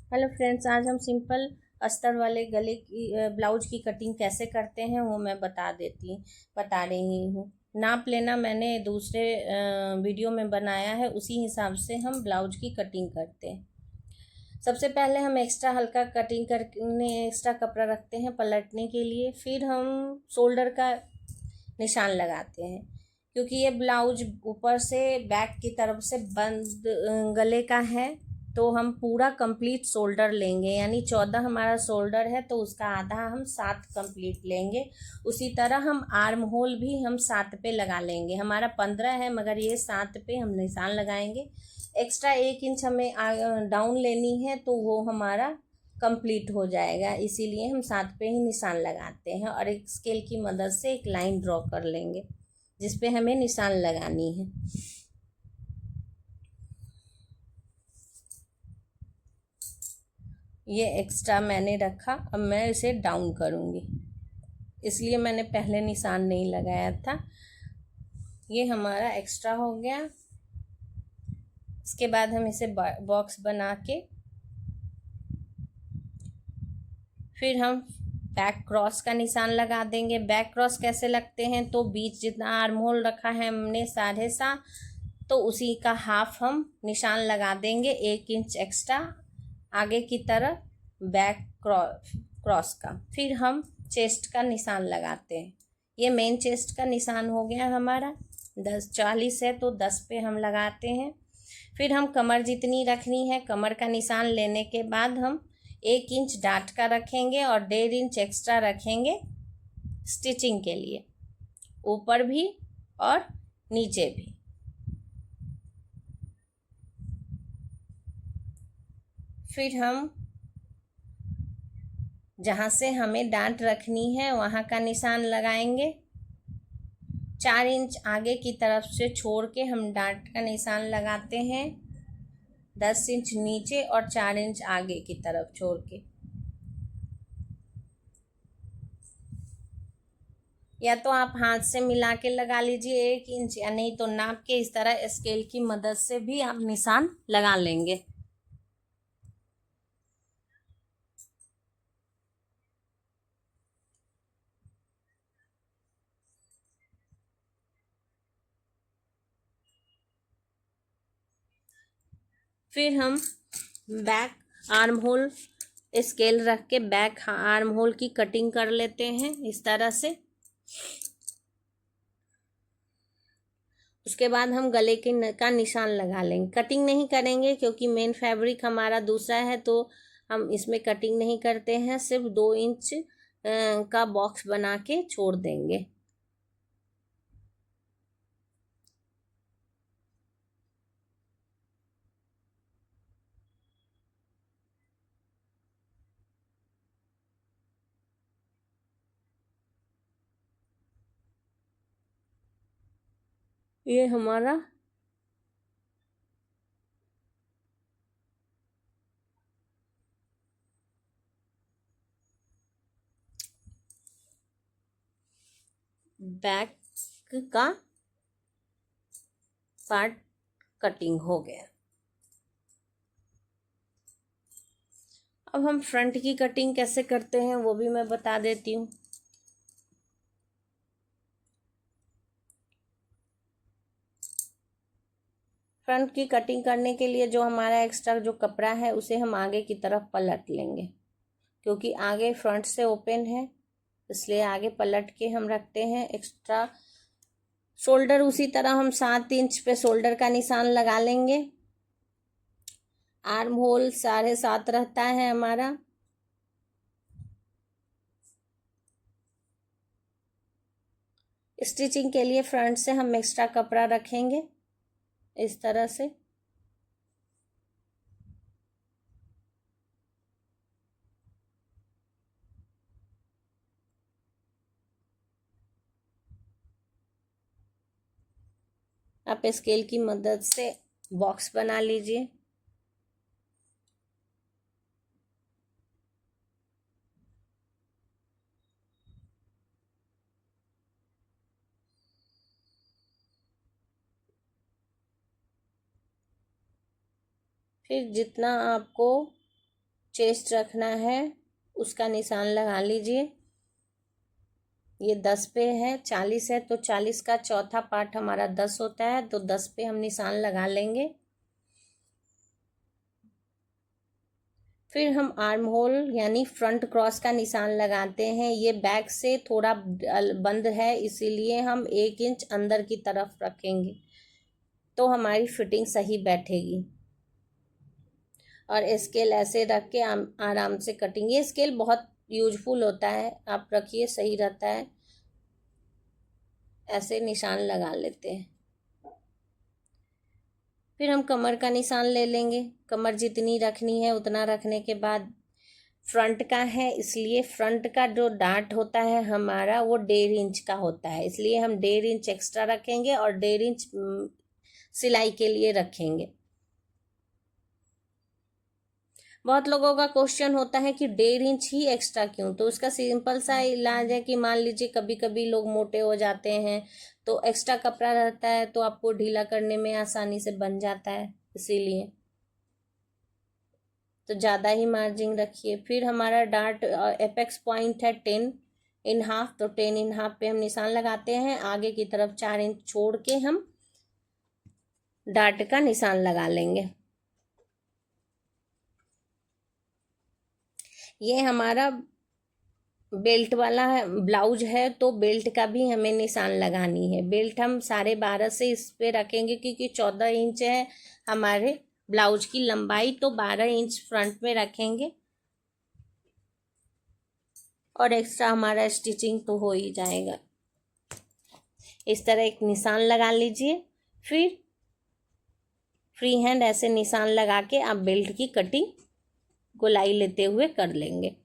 Hello friends, आज हम simple अस्तर वाले गले की ब्लाउज की कटिंग कैसे करते हैं वो मैं बता रही हूँ। नाप लेना मैंने दूसरे वीडियो में बनाया है, उसी हिसाब से हम ब्लाउज की कटिंग करते हैं। सबसे पहले हम एक्स्ट्रा हल्का कटिंग करने एक्स्ट्रा कपड़ा रखते हैं पलटने के लिए। फिर हम शोल्डर का निशान लगाते हैं, क्योंकि ये ब्लाउज ऊपर से बैक की तरफ से बंद गले का है, तो हम पूरा कंप्लीट शोल्डर लेंगे। यानी 14 हमारा शोल्डर है, तो उसका आधा हम 7 कंप्लीट लेंगे। उसी तरह हम आर्म होल भी हम 7 पे लगा लेंगे। हमारा 15 है, मगर ये 7 पे हम निशान लगाएंगे। एक्स्ट्रा 1 इंच हमें डाउन लेनी है, तो वो हमारा कंप्लीट हो जाएगा। इसीलिए हम 7 पे ही निशान लगाते हैं और एक स्केल की मदद से एक लाइन ड्रॉ कर लेंगे जिस पे हमें निशान लगानी है। ये एक्स्ट्रा मैंने रखा, अब मैं इसे डाउन करूँगी, इसलिए मैंने पहले निशान नहीं लगाया था। ये हमारा एक्स्ट्रा हो गया। इसके बाद हम इसे बॉक्स बना के फिर हम बैक क्रॉस का निशान लगा देंगे। बैक क्रॉस कैसे लगते हैं, तो बीच जितना आर्म होल रखा है हमने 7.5, तो उसी का हाफ हम निशान लगा देंगे, 1 इंच एक्स्ट्रा आगे की तरफ बैक क्रॉस का। फिर हम चेस्ट का निशान लगाते हैं। ये मेन चेस्ट का निशान हो गया हमारा। 40 है तो 10 पे हम लगाते हैं। फिर हम कमर जितनी रखनी है, कमर का निशान लेने के बाद हम 1 इंच डाट का रखेंगे और 1.5 इंच एक्स्ट्रा रखेंगे स्टिचिंग के लिए, ऊपर भी और नीचे भी। फिर हम जहाँ से हमें डांट रखनी है वहाँ का निशान लगाएंगे। 4 इंच आगे की तरफ से छोड़ के हम डांट का निशान लगाते हैं, 10 इंच नीचे और 4 इंच आगे की तरफ छोड़ के। या तो आप हाथ से मिला के लगा लीजिए 1 इंच, या नहीं तो नाप के इस तरह स्केल की मदद से भी आप निशान लगा लेंगे। फिर हम बैक आर्म होल स्केल रख के बैक आर्म होल की कटिंग कर लेते हैं इस तरह से। उसके बाद हम गले के का निशान लगा लेंगे। कटिंग नहीं करेंगे क्योंकि मेन फैब्रिक हमारा दूसरा है, तो हम इसमें कटिंग नहीं करते हैं, सिर्फ 2 इंच का बॉक्स बना के छोड़ देंगे। ये हमारा बैक का पार्ट कटिंग हो गया। अब हम फ्रंट की कटिंग कैसे करते हैं वो भी मैं बता देती हूँ। फ्रंट की कटिंग करने के लिए जो हमारा एक्स्ट्रा जो कपड़ा है उसे हम आगे की तरफ पलट लेंगे, क्योंकि आगे फ्रंट से ओपन है, इसलिए आगे पलट के हम रखते हैं एक्स्ट्रा। शोल्डर उसी तरह हम 7 इंच पे शोल्डर का निशान लगा लेंगे। आर्म होल 7.5 रहता है हमारा। स्टिचिंग के लिए फ्रंट से हम एक्स्ट्रा कपड़ा रखेंगे इस तरह से। आप स्केल की मदद से बॉक्स बना लीजिए। फिर जितना आपको चेस्ट रखना है उसका निशान लगा लीजिए। ये 10 पे है, 40 है, तो 40 का चौथा पार्ट हमारा 10 होता है, तो 10 पे हम निशान लगा लेंगे। फिर हम आर्म होल यानी फ्रंट क्रॉस का निशान लगाते हैं। ये बैक से थोड़ा बंद है, इसीलिए हम 1 इंच अंदर की तरफ रखेंगे तो हमारी फिटिंग सही बैठेगी। और स्केल ऐसे रख के आराम से कटिंग, ये स्केल बहुत यूजफुल होता है, आप रखिए सही रहता है। ऐसे निशान लगा लेते हैं। फिर हम कमर का निशान ले लेंगे। कमर जितनी रखनी है उतना रखने के बाद फ्रंट का है, इसलिए फ्रंट का जो डार्ट होता है हमारा वो 1.5 इंच का होता है, इसलिए हम 1.5 इंच एक्स्ट्रा रखेंगे और 1.5 इंच सिलाई के लिए रखेंगे। बहुत लोगों का क्वेश्चन होता है कि 1.5 इंच ही एक्स्ट्रा क्यों, तो उसका सिंपल सा इलाज है कि मान लीजिए कभी कभी लोग मोटे हो जाते हैं तो एक्स्ट्रा कपड़ा रहता है तो आपको ढीला करने में आसानी से बन जाता है, इसीलिए तो ज़्यादा ही मार्जिन रखिए। फिर हमारा डार्ट एपेक्स पॉइंट है 10.5, तो 10.5 पे हम निशान लगाते हैं। आगे की तरफ 4 इंच छोड़ के हम डार्ट का निशान लगा लेंगे। ये हमारा बेल्ट वाला ब्लाउज है, तो बेल्ट का भी हमें निशान लगानी है। बेल्ट हम 12.5 से इस पे रखेंगे क्योंकि 14 इंच है हमारे ब्लाउज की लंबाई, तो 12 इंच फ्रंट में रखेंगे और एक्स्ट्रा हमारा स्टिचिंग तो हो ही जाएगा। इस तरह एक निशान लगा लीजिए। फिर फ्री हैंड ऐसे निशान लगा के आप बेल्ट की कटिंग गोलाई लेते हुए कर लेंगे।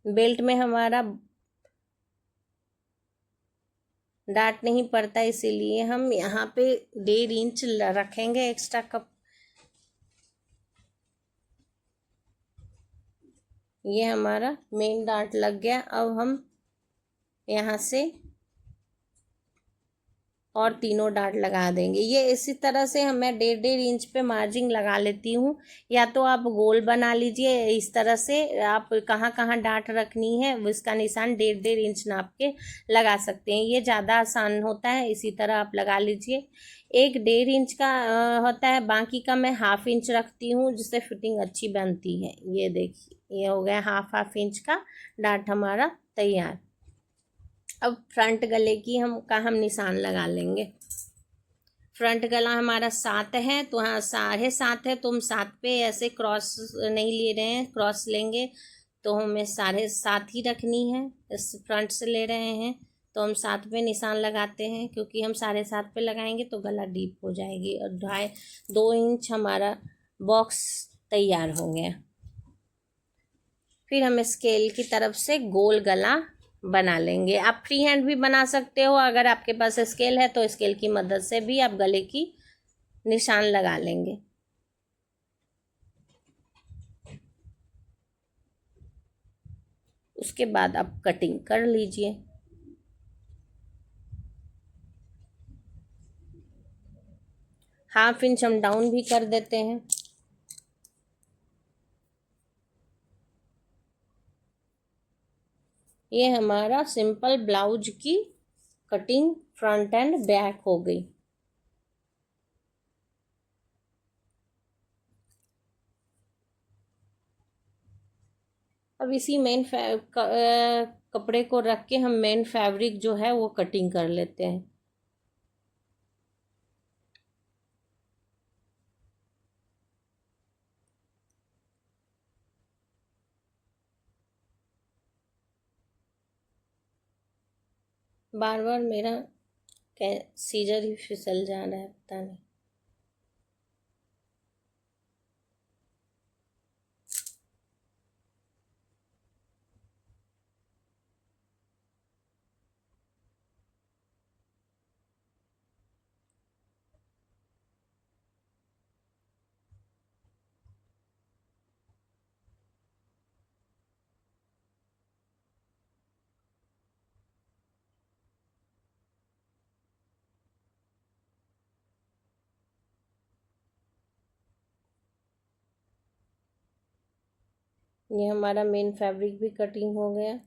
बेल्ट में हमारा डार्ट नहीं पड़ता, इसीलिए हम यहाँ पे 1.5 इंच रखेंगे एक्स्ट्रा कप। ये हमारा मेन डार्ट लग गया। अब हम यहाँ से और तीनों डार्ट लगा देंगे। ये इसी तरह से मैं 1.5 इंच पे मार्जिन लगा लेती हूँ, या तो आप गोल बना लीजिए इस तरह से, आप कहाँ कहाँ डार्ट रखनी है उसका निशान 1.5 इंच नाप के लगा सकते हैं, ये ज़्यादा आसान होता है। इसी तरह आप लगा लीजिए। एक 1.5 इंच का होता है, बाकी का मैं 1/2 इंच रखती हूँ जिससे फिटिंग अच्छी बनती है। ये देखिए ये हो गया 1/2 इंच का डार्ट हमारा तैयार। अब फ्रंट गले की हम निशान लगा लेंगे। फ्रंट गला हमारा 7 है, तो हाँ 7.5 है, तो हम 7 पे ऐसे क्रॉस नहीं ले रहे हैं, क्रॉस लेंगे तो हमें 7.5 ही रखनी है। इस फ्रंट से ले रहे हैं तो हम 7 पे निशान लगाते हैं, क्योंकि हम 7.5 पे लगाएंगे तो गला डीप हो जाएगी। और 2 इंच हमारा बॉक्स तैयार हो गया। फिर हम स्केल की तरफ से गोल गला बना लेंगे। आप फ्री हैंड भी बना सकते हो, अगर आपके पास स्केल है तो स्केल की मदद से भी आप गले की निशान लगा लेंगे। उसके बाद आप कटिंग कर लीजिए। ½ इंच हम डाउन भी कर देते हैं। ये हमारा सिंपल ब्लाउज की कटिंग फ्रंट एंड बैक हो गई। अब इसी कपड़े को रख के हम मेन फैब्रिक जो है वो कटिंग कर लेते हैं। बार बार मेरा सीजर ही फिसल जा रहा है, पता नहीं। ये हमारा मेन फैब्रिक भी कटिंग हो गया।